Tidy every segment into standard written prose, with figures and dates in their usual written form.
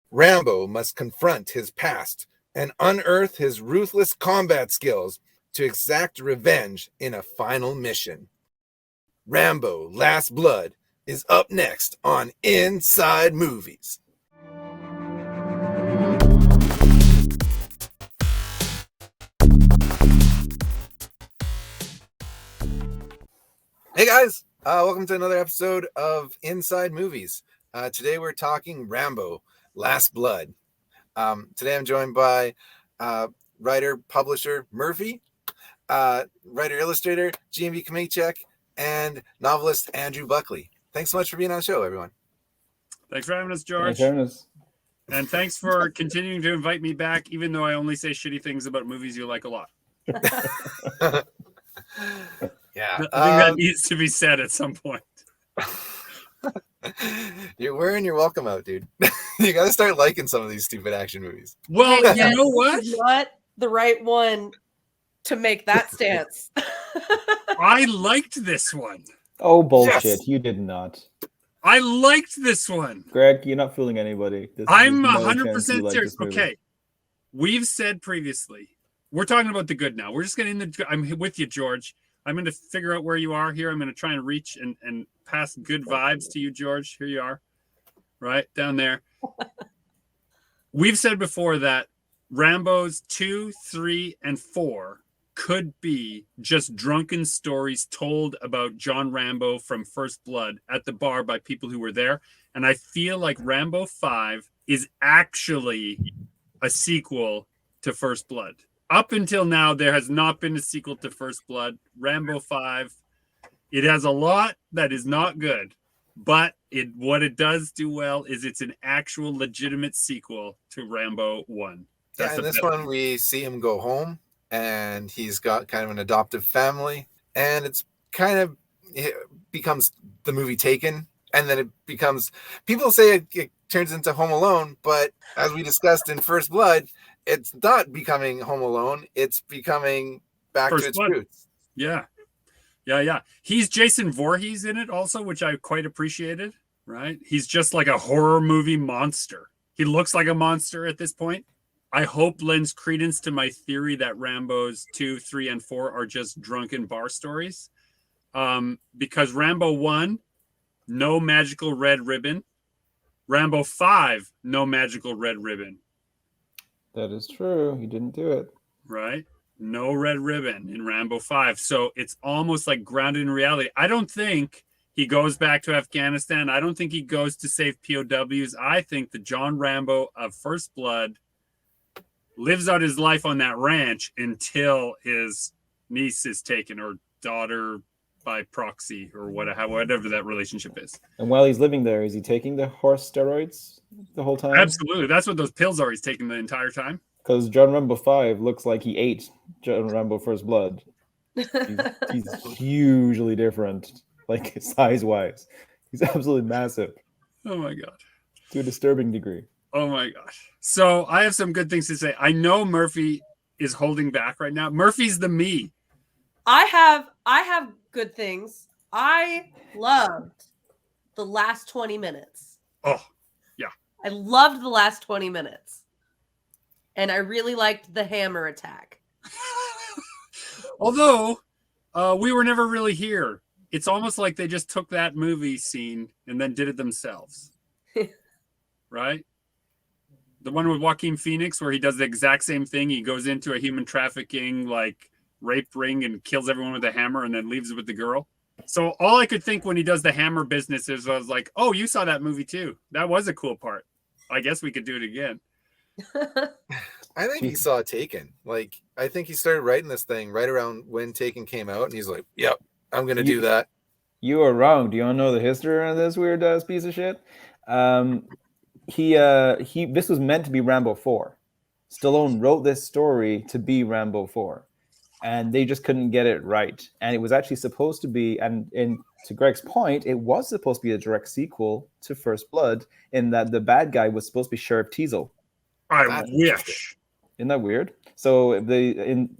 Rambo must confront his past and unearth his ruthless combat skills to exact revenge in a final mission. Rambo: Last Blood is up next on Inside Movies. Hey guys, welcome to another episode of Inside Movies. Today we're talking Rambo: Last Blood. Today I'm joined by writer, publisher Murphey, writer, illustrator GMB Chomichuk, and novelist Andrew Buckley. Thanks so much for being on the show, everyone. Thanks for having us, George. Thanks for having us. And thanks for continuing to invite me back, even though I only say shitty things about movies you like a lot. Yeah, I think that needs to be said at some point. You're wearing your welcome out, dude. You got to start liking some of these stupid action movies. Well, you know what? Not the right one to make that stance. I liked this one. Oh, bullshit. Yes. You did not. I liked this one. Greg, you're not fooling anybody. I'm 100% serious. Okay. We've said previously, we're talking about the good now. We're just getting I'm with you, George. I'm going to figure out where you are here. I'm going to try and reach and pass good vibes to you, George. Here you are, right down there. We've said before that Rambo's 2, 3, and 4 could be just drunken stories told about John Rambo from First Blood at the bar by people who were there. And I feel like Rambo 5 is actually a sequel to First Blood. Up until now, there has not been a sequel to First Blood. Rambo 5, it has a lot that is not good, but what it does do well is it's an actual legitimate sequel to Rambo 1. Yeah, in this one, we see him go home, and he's got kind of an adoptive family, and it becomes the movie Taken, and then it becomes, people say it turns into Home Alone, but as we discussed in First Blood, it's not becoming Home Alone. It's becoming back to its roots. Yeah. He's Jason Voorhees in it also, which I quite appreciated, right? He's just like a horror movie monster. He looks like a monster at this point. I hope lends credence to my theory that Rambo's 2, 3, and 4 are just drunken bar stories. Because Rambo 1, no magical red ribbon. Rambo 5, no magical red ribbon. That is true. He didn't do it. Right? No red ribbon in Rambo 5. So it's almost like grounded in reality. I don't think he goes back to Afghanistan. I don't think he goes to save POWs. I think the John Rambo of First Blood lives out his life on that ranch until his niece is taken, or daughter by proxy, or whatever that relationship is. And while he's living there, is he taking the horse steroids the whole time? Absolutely. That's what those pills are he's taking the entire time. Because John Rambo 5 looks like he ate John Rambo First Blood. He's hugely different, like size-wise. He's absolutely massive. Oh, my God. To a disturbing degree. Oh, my gosh. So I have some good things to say. I know Murphy is holding back right now. Murphy's the me. I have good things. I loved the last 20 minutes. Oh, yeah. I loved the last 20 minutes. And I really liked the hammer attack. Although, we were never really here. It's almost like they just took that movie scene and then did it themselves. Right? The one with Joaquin Phoenix where he does the exact same thing. He goes into a human trafficking, like, rape ring and kills everyone with a hammer and then leaves it with the girl. So all I could think when he does the hammer business is I was like, oh, you saw that movie too. That was a cool part. I guess we could do it again. I think he saw Taken. Like, I think he started writing this thing right around when Taken came out, and he's like, yep, I'm going to do that. You are wrong. Do you want to know the history of this weird ass piece of shit? This was meant to be Rambo 4. Stallone wrote this story to be Rambo 4. And they just couldn't get it right. And it was actually supposed to be, and to Greg's point, it was supposed to be a direct sequel to First Blood, in that the bad guy was supposed to be Sheriff Teasel. I wish. Isn't that weird? So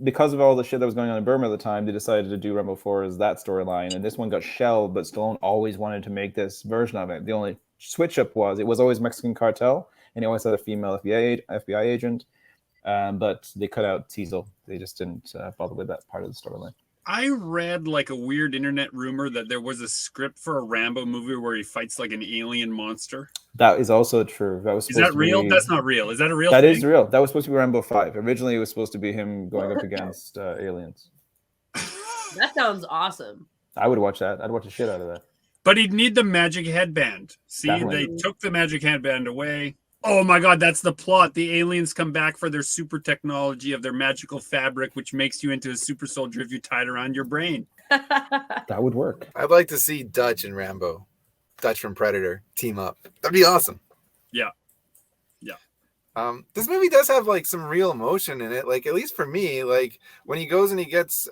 because of all the shit that was going on in Burma at the time, they decided to do Rambo 4 as that storyline, and this one got shelved, but Stallone always wanted to make this version of it. The only switch up was it was always Mexican cartel, and he always had a female FBI agent. But they cut out Teasel. They just didn't bother with that part of the storyline. I read like a weird internet rumor that there was a script for a Rambo movie where he fights like an alien monster. That is also true. Is that real? That's not real. Is that a real thing? That is real. That was supposed to be Rambo 5. Originally, it was supposed to be him going up against aliens. That sounds awesome. I would watch that. I'd watch the shit out of that. But he'd need the magic headband. See, Definitely. They took the magic headband away. Oh my God, that's the plot. The aliens come back for their super technology of their magical fabric, which makes you into a super soldier if you tie it around your brain. That would work. I'd like to see Dutch and Rambo, Dutch from Predator, team up. That'd be awesome. Yeah. This movie does have like some real emotion in it. Like, at least for me, like when he goes and he gets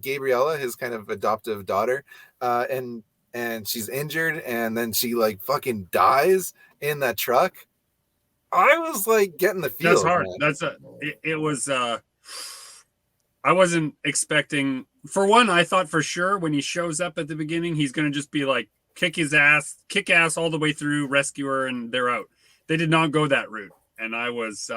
Gabriella, his kind of adoptive daughter, and she's injured, and then she like fucking dies in that truck. I was like getting the feel. That's hard. Man. It was. I wasn't expecting. For one, I thought for sure when he shows up at the beginning, he's going to just be like kick ass all the way through, rescue her, and they're out. They did not go that route, and I was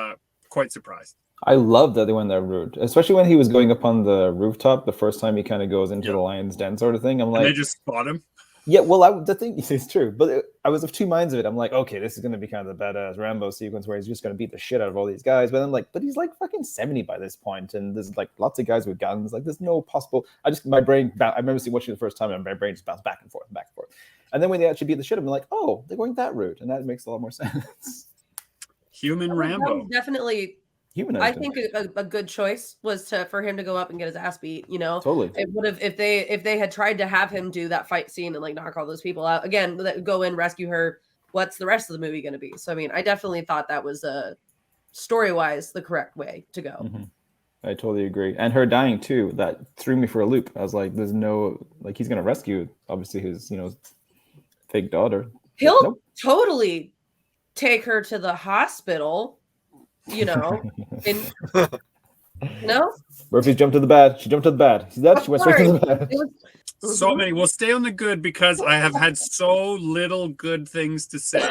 quite surprised. I love that they went that route, especially when he was going up on the rooftop the first time he kind of goes into the lion's den sort of thing. I'm like, and they just spot him. Yeah, well, the thing is true, but I was of two minds of it. I'm like, okay, this is going to be kind of the badass Rambo sequence where he's just going to beat the shit out of all these guys. But I'm like, but he's like fucking 70 by this point, and there's like lots of guys with guns. Like, there's no possible. My brain. I remember watching the first time, and my brain just bounced back and forth, and then when they actually beat the shit, I'm like, oh, they're going that route, and that makes a lot more sense. Human Rambo, definitely. Humanized I think a good choice was for him to go up and get his ass beat. You know, totally. It would have if they had tried to have him do that fight scene and like knock all those people out again, go in, rescue her. What's the rest of the movie going to be? So I mean, I definitely thought that was story wise the correct way to go. Mm-hmm. I totally agree, and her dying too. That threw me for a loop. I was like, "There's no like he's going to rescue obviously his fake daughter." He'll totally take her to the hospital. Murphy jumped to the bed. She jumped to the bed. See that? She went straight to the bed. So many. We'll stay on the good because I have had so little good things to say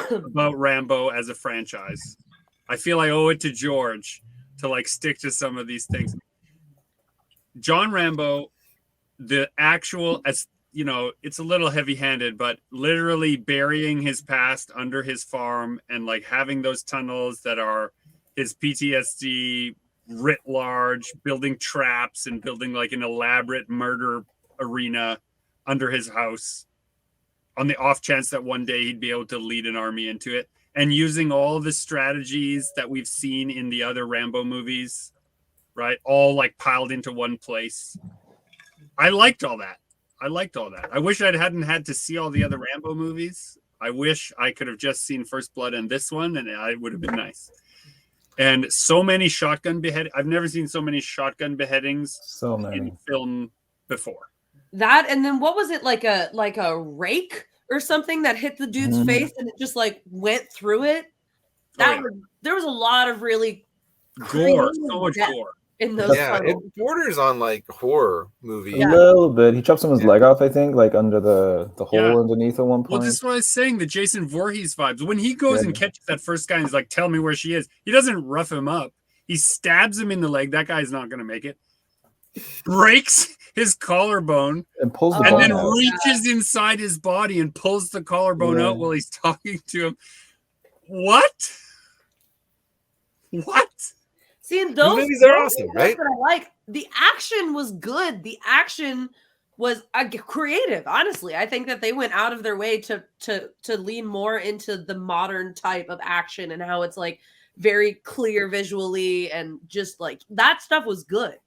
about Rambo as a franchise. I feel I owe it to George to like stick to some of these things. John Rambo, the actual, as you know, it's a little heavy-handed, but literally burying his past under his farm and like having those tunnels that are his PTSD writ large, building traps and building like an elaborate murder arena under his house on the off chance that one day he'd be able to lead an army into it, and using all the strategies that we've seen in the other Rambo movies, right? All like piled into one place. I liked all that. I wish I hadn't had to see all the other Rambo movies. I wish I could have just seen First Blood and this one, and it would have been nice. And so many shotgun beheadings. I've never seen so many shotgun beheadings in film before. That, and then what was it, like a rake or something that hit the dude's face and it just like went through it? There was a lot of really gore, so much gore. In those it borders on like horror movie. A little bit. He chopped someone's leg off, I think, like under the hole underneath at one point. Well, this is what I was saying, the Jason Voorhees vibes. When he goes and catches that first guy and he's like, tell me where she is, he doesn't rough him up. He stabs him in the leg. That guy's not going to make it. Breaks his collarbone and pulls the and bone then out. Reaches inside his body and pulls the collarbone out while he's talking to him. What? See, those movies are awesome, right? I like. The action was good. The action was creative. Honestly, I think that they went out of their way to lean more into the modern type of action and how it's like very clear visually and just like that stuff was good.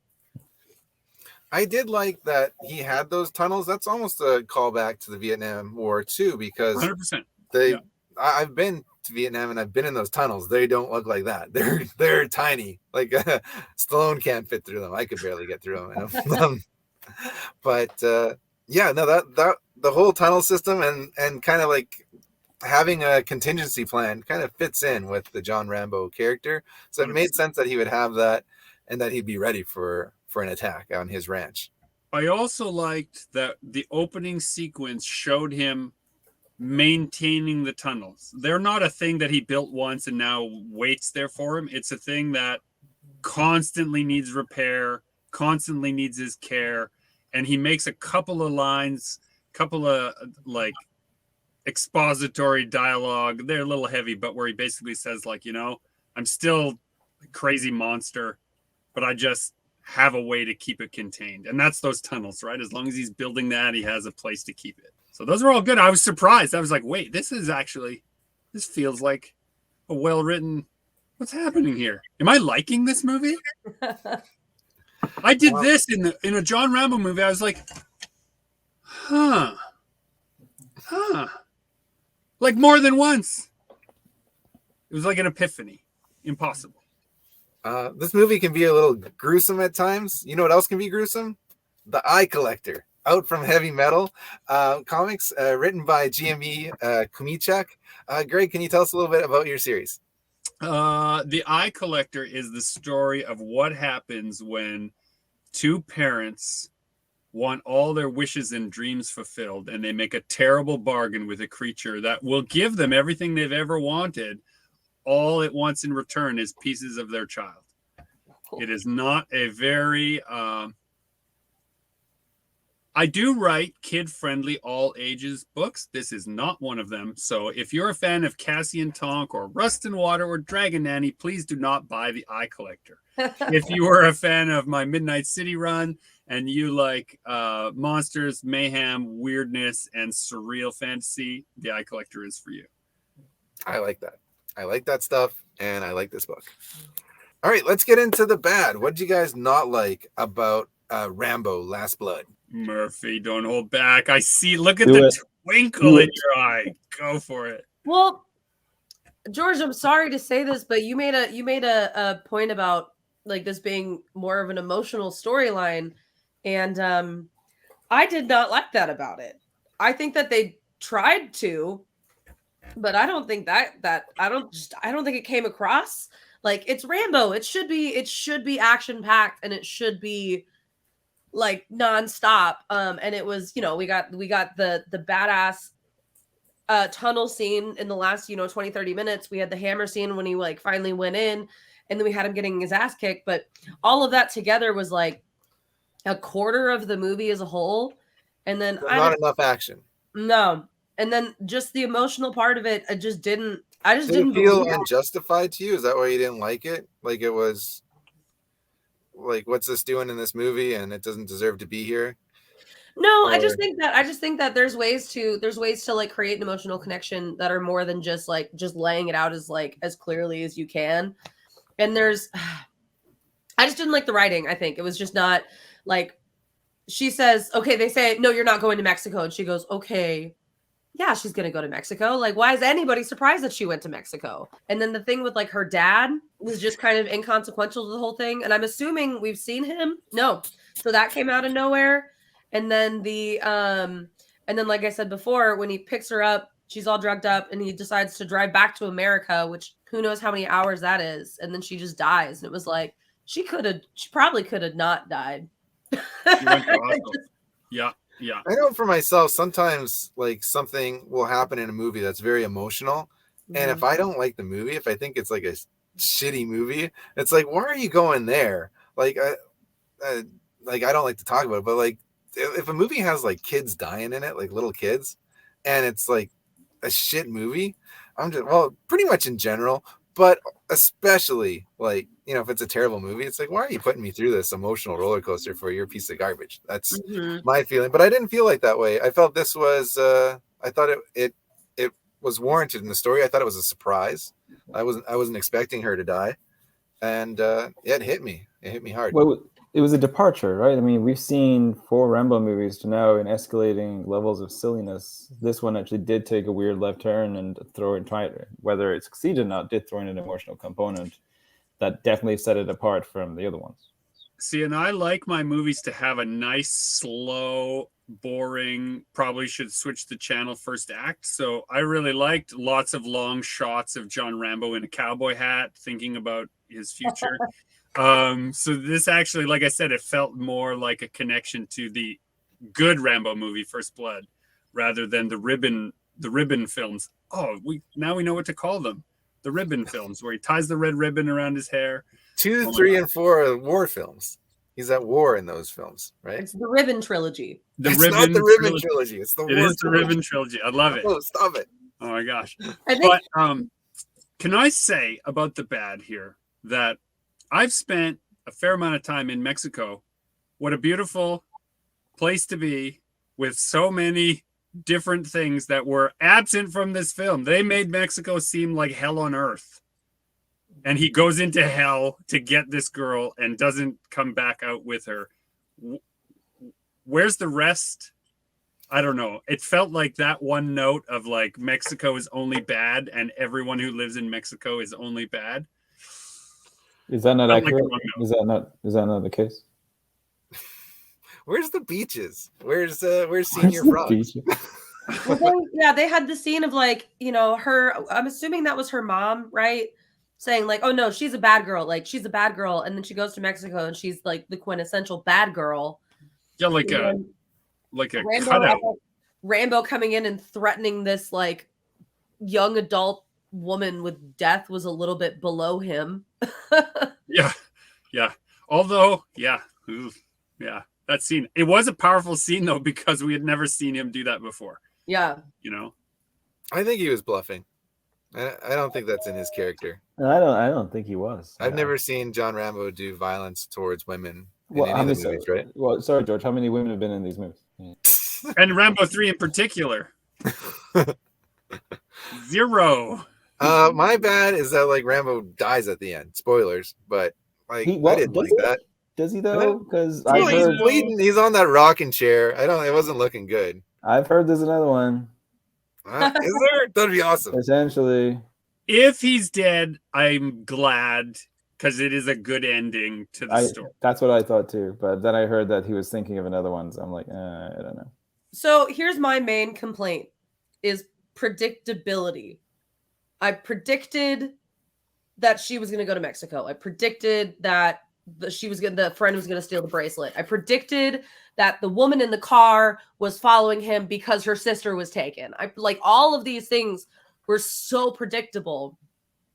I did like that he had those tunnels. That's almost a callback to the Vietnam War too, because 100%. I've been to Vietnam and I've been in those tunnels. They don't look like that. They're tiny. Like Stallone can't fit through them. I could barely get through them. But that the whole tunnel system and kind of like having a contingency plan kind of fits in with the John Rambo character. So it 100%. Made sense that he would have that and that he'd be ready for an attack on his ranch. I also liked that the opening sequence showed him maintaining the tunnels. They're not a thing that he built once and now waits there for him. It's a thing that constantly needs repair, constantly needs his care. And he makes a couple of lines, couple of like expository dialogue. They're a little heavy, but where he basically says like, I'm still a crazy monster, but I just have a way to keep it contained. And that's those tunnels, right? As long as he's building that, he has a place to keep it. So those are all good. I was surprised. I was like, wait, this feels like a well-written, what's happening here? Am I liking this movie? I did this in a John Rambo movie. I was like, huh. Like more than once. It was like an epiphany. Impossible. This movie can be a little gruesome at times. You know what else can be gruesome? The Eye Collector, out from Heavy Metal comics, written by GMB Chomichuk. Greg, can you tell us a little bit about your series? The Eye Collector is the story of what happens when two parents want all their wishes and dreams fulfilled, and they make a terrible bargain with a creature that will give them everything they've ever wanted. All it wants in return is pieces of their child. Cool. It is not a very... I do write kid-friendly, all-ages books. This is not one of them. So if you're a fan of Cassian Tonk or Rust and Water or Dragon Nanny, please do not buy The Eye Collector. If you are a fan of my Midnight City run and you like monsters, mayhem, weirdness, and surreal fantasy, The Eye Collector is for you. I like that. I like that stuff, and I like this book. All right, let's get into the bad. What did you guys not like about Rambo Last Blood? Murphy, don't hold back. I see. Look at the twinkle in your eye. Go for it. Well, George, I'm sorry to say this, but you made a point about like this being more of an emotional storyline, and I did not like that about it. I think that they tried to, but I don't think I don't think it came across like it's Rambo. It should be action packed, and it should be like nonstop. And it was, we got the badass tunnel scene in the last 20-30 minutes. We had the hammer scene when he like finally went in, and then we had him getting his ass kicked. But all of that together was like a quarter of the movie as a whole, and then not enough action. No, and then just the emotional part of it, I just didn't feel unjustified to you. Is that why you didn't like it? Like it was like, what's this doing in this movie, and it doesn't deserve to be here? No, I just think that there's ways to like create an emotional connection that are more than just laying it out as clearly as you can. And I just didn't like the writing. I think it was just not like, she says, okay, they say, no, you're not going to Mexico. And she goes, okay, yeah, she's going to go to Mexico. Like, why is anybody surprised that she went to Mexico? And then the thing with like her dad was just kind of inconsequential to the whole thing. And I'm assuming we've seen him. No. So that came out of nowhere. And then like I said before, when he picks her up, she's all drugged up, and he decides to drive back to America, which who knows how many hours that is. And then she just dies. And it was like, she probably could have not died. Yeah. I know for myself, sometimes like something will happen in a movie that's very emotional. Mm-hmm. And if I don't like the movie, if I think it's like a shitty movie, it's like, why are you going there? Like, I don't like to talk about it, but like, if a movie has like kids dying in it, like little kids, and it's like a shit movie, pretty much in general, but especially like, if it's a terrible movie, it's like, why are you putting me through this emotional roller coaster for your piece of garbage? That's my feeling. But I didn't feel like that way. I felt this was, I thought it was warranted in the story. I thought it was a surprise. I wasn't expecting her to die, and it hit me. It hit me hard. Well, it was a departure, right? I mean, we've seen 4 Rambo movies to now in escalating levels of silliness. This one actually did take a weird left turn and whether it succeeded or not, did throw in an emotional component that definitely set it apart from the other ones. See, and I like my movies to have a nice, slow, boring, probably should switch the channel first act. So I really liked lots of long shots of John Rambo in a cowboy hat, thinking about his future. So this actually, like I said, it felt more like a connection to the good Rambo movie, First Blood, rather than the ribbon the ribbon films. Oh, now we know what to call them. The ribbon films, where he ties the red ribbon around his hair. 2, 3, and 4 are war films. He's at war in those films, right? It's the Ribbon trilogy. It's not the Ribbon trilogy. It's the war trilogy. The Ribbon trilogy. I love it. Oh, stop it. Oh my gosh. I think, But can I say about the bad here that I've spent a fair amount of time in Mexico. What a beautiful place to be, with so many different things that were absent from this film. They made Mexico seem like hell on earth. And he goes into hell to get this girl and doesn't come back out with her. Where's the rest? I don't know. It felt like that one note of like Mexico is only bad and everyone who lives in Mexico is only bad. Is that not accurate? Like is that not the case? Where's the beaches? Where's Senior Frog? well, they had the scene of like, her, I'm assuming that was her mom, right? Saying like, oh no, she's a bad girl. Like she's a bad girl. And then she goes to Mexico and she's like the quintessential bad girl. Yeah, like a cutout. Rambo coming in and threatening this like young adult woman with death was a little bit below him. Yeah. Although, that scene. It was a powerful scene though, because we had never seen him do that before. Yeah. I think he was bluffing. I don't think that's in his character. I don't think he was. I've never seen John Rambo do violence towards women in any of the movies, right? Well, sorry, George. How many women have been in these movies? And Rambo 3 in particular. 0. My bad is that like Rambo dies at the end. Spoilers, but like I didn't like that. Does he though? Because he's bleeding. He's on that rocking chair. It wasn't looking good. I've heard there's another one. Is there? That'd be awesome. Essentially, if he's dead, I'm glad, because it is a good ending to the story. That's what I thought too. But then I heard that he was thinking of another one. So I'm like, I don't know. So here's my main complaint: is predictability. I predicted that she was going to go to Mexico. I predicted that the friend was going to steal the bracelet. I predicted that the woman in the car was following him because her sister was taken. All of these things were so predictable.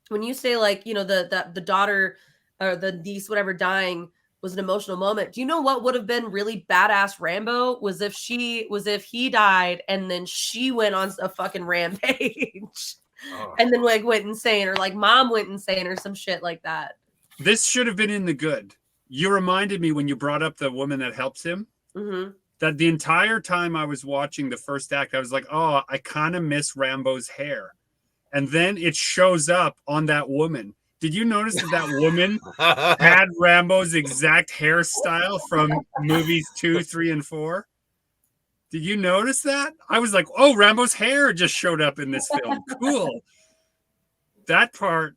When you say like, the daughter or the niece, whatever, dying was an emotional moment. Do you know what would have been really badass Rambo was if he died and then she went on a fucking rampage and then like went insane, or like mom went insane or some shit like that. This should have been in the good. You reminded me when you brought up the woman that helps him, that the entire time I was watching the first act, I was like, oh, I kind of miss Rambo's hair. And then it shows up on that woman. Did you notice that woman had Rambo's exact hairstyle from movies 2, 3, and 4? Did you notice that? I was like, oh, Rambo's hair just showed up in this film. Cool. That part,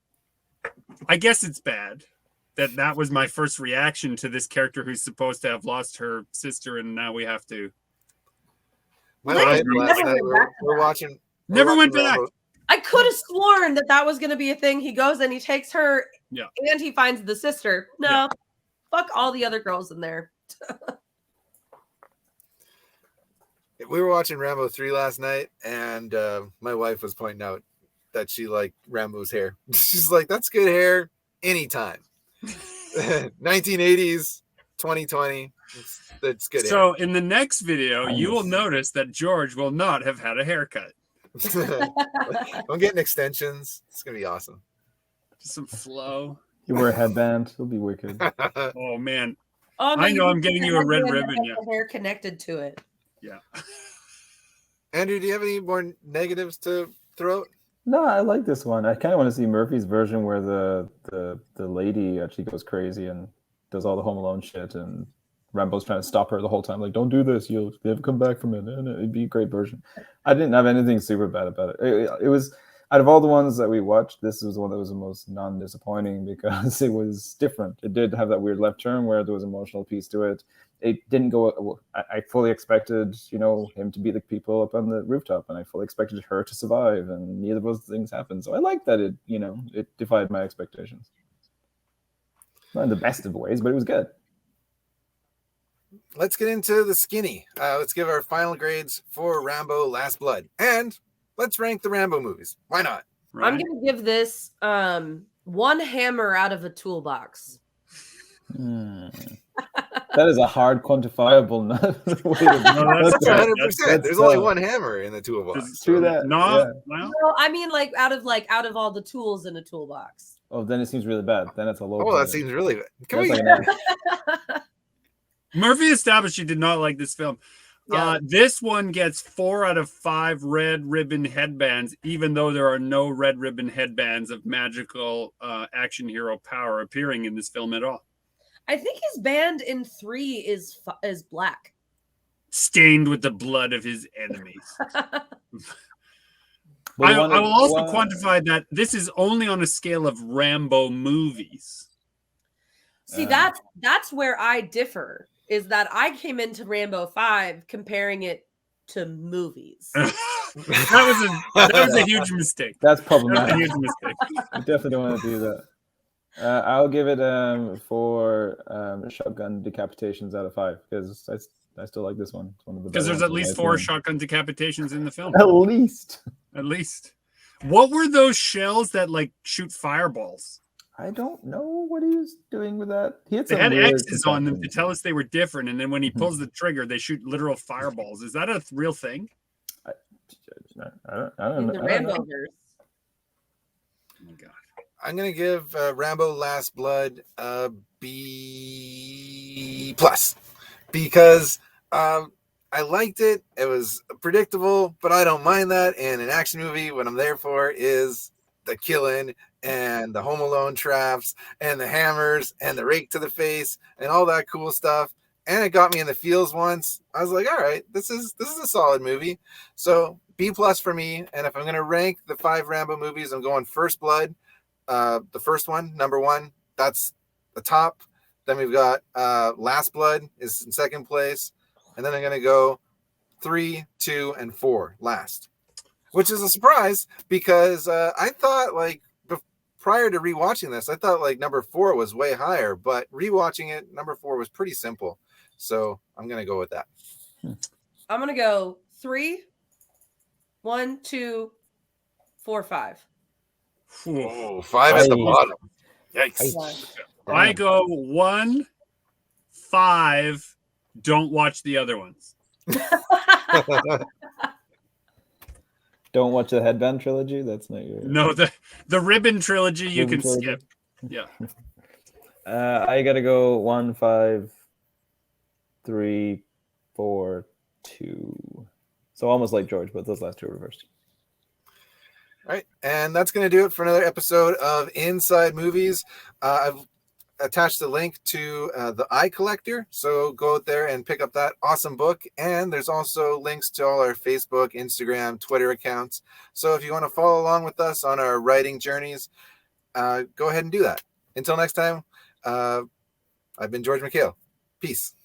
I guess it's bad. That was my first reaction to this character who's supposed to have lost her sister, and now we have to. My wife last night, we're watching. Never went back. I could have sworn that was going to be a thing. He goes and he takes her, and he finds the sister. No, fuck all the other girls in there. We were watching Rambo 3 last night, and my wife was pointing out that she liked Rambo's hair. She's like, "That's good hair anytime." 1980s, 2020. That's good. So in the next video, you will notice that George will not have had a haircut. I'm getting extensions. It's gonna be awesome. Just some flow. You wear a headband. It'll be wicked. Oh man. Oh, I know I'm getting you a red ribbon. Yeah, hair connected to it. Yeah. Andrew, do you have any more negatives to throw out? No, I like this one. I kind of want to see Murphy's version where the lady actually goes crazy and does all the Home Alone shit, and Rambo's trying to stop her the whole time. Like, don't do this. You'll never come back from it. And it'd be a great version. I didn't have anything super bad about it. It was, out of all the ones that we watched, this was the one that was the most non-disappointing because it was different. It did have that weird left turn where there was an emotional piece to it. It didn't go. I fully expected, him to beat the people up on the rooftop, and I fully expected her to survive, and neither of those things happened. So I like that it defied my expectations. Not in the best of ways, but it was good. Let's get into the skinny. Let's give our final grades for Rambo: Last Blood. And let's rank the Rambo movies. Why not? Right? I'm gonna give this one hammer out of a toolbox. That is a hard quantifiable way to that's 100%. There's only one hammer in the toolbox. True that. No, Yeah. No, I mean out of all the tools in a toolbox. Oh, then it seems really bad. Then it's a low. Oh, that seems really bad. Murphy established he did not like this film. Yeah. This one gets 4 out of 5 red ribbon headbands, even though there are no red ribbon headbands of magical action hero power appearing in this film at all. I think his band in 3 is black, stained with the blood of his enemies. I will also quantify that this is only on a scale of Rambo movies. See, that's where I differ. Is that I came into Rambo 5 comparing it to movies. that was a huge mistake. That's problematic. That was a huge mistake. I definitely don't want to do that. I'll give it 4 shotgun decapitations out of 5 because I still like this one. It's one of the because there's at least 4 shotgun decapitations in the film. At least. What were those shells that like shoot fireballs? I don't know what he was doing with that. They had X's on them to tell us they were different, and then when he pulls the trigger, they shoot literal fireballs. Is that a real thing? I don't know. In the Rambo-verse. Oh my god! I'm gonna give Rambo Last Blood a B+ because I liked it. It was predictable, but I don't mind that. And an action movie, what I'm there for is the killing and the Home Alone traps and the hammers and the rake to the face and all that cool stuff. And it got me in the feels once. I was like, all right, this is a solid movie. So B+ for me. And if I'm going to rank the 5 Rambo movies, I'm going First Blood, the first one, number 1. That's the top. Then we've got Last Blood is in second place. And then I'm going to go 3, 2, and 4 last, which is a surprise because I thought like prior to rewatching this, I thought like number 4 was way higher, but rewatching it, number 4 was pretty simple. So I'm going to go with that. I'm going to go 3, 1, 2, 4, 5. Oh, 5 at the bottom. Yikes. I go 1, 5. Don't watch the other ones. Don't watch the Headband trilogy. That's not your. No, the Ribbon trilogy you can skip. Yeah. I gotta go 1, 5, 3, 4, 2. So almost like George, but those last 2 are reversed. All right, and that's going to do it for another episode of Inside Movies. I've attached the link to the Eye Collector, so go out there and pick up that awesome book. And there's also links to all our Facebook, Instagram, Twitter accounts. So if you want to follow along with us on our writing journeys, go ahead and do that. Until next time, I've been George Michail. Peace.